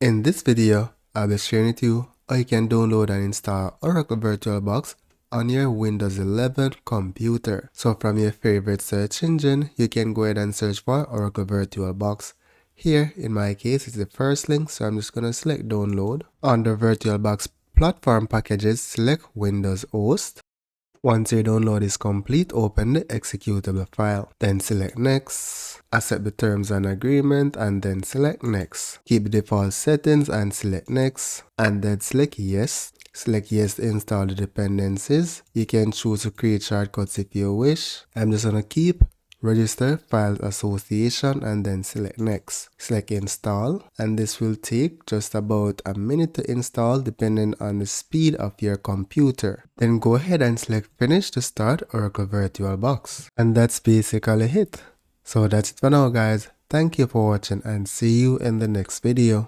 In this video, I'll be sharing with you how you can download and install Oracle VirtualBox on your Windows 11 computer. So from your favorite search engine, you can go ahead and search for Oracle VirtualBox. Here, in my case, it's the first link, so I'm just going to select download. Under VirtualBox platform packages, select Windows Host. Once your download is complete, open the executable file. Then select next, accept the terms and agreement, and then select next. Keep the default settings and select next, and then select yes. Select yes to install the dependencies. You can choose to create shortcuts if you wish. I'm just gonna keep register files association and then select next. Select install, and this will take just about a minute to install depending on the speed of your computer. Then go ahead and select finish to start Oracle VirtualBox. And that's basically it. So that's it for now, guys. Thank you for watching and see you in the next video.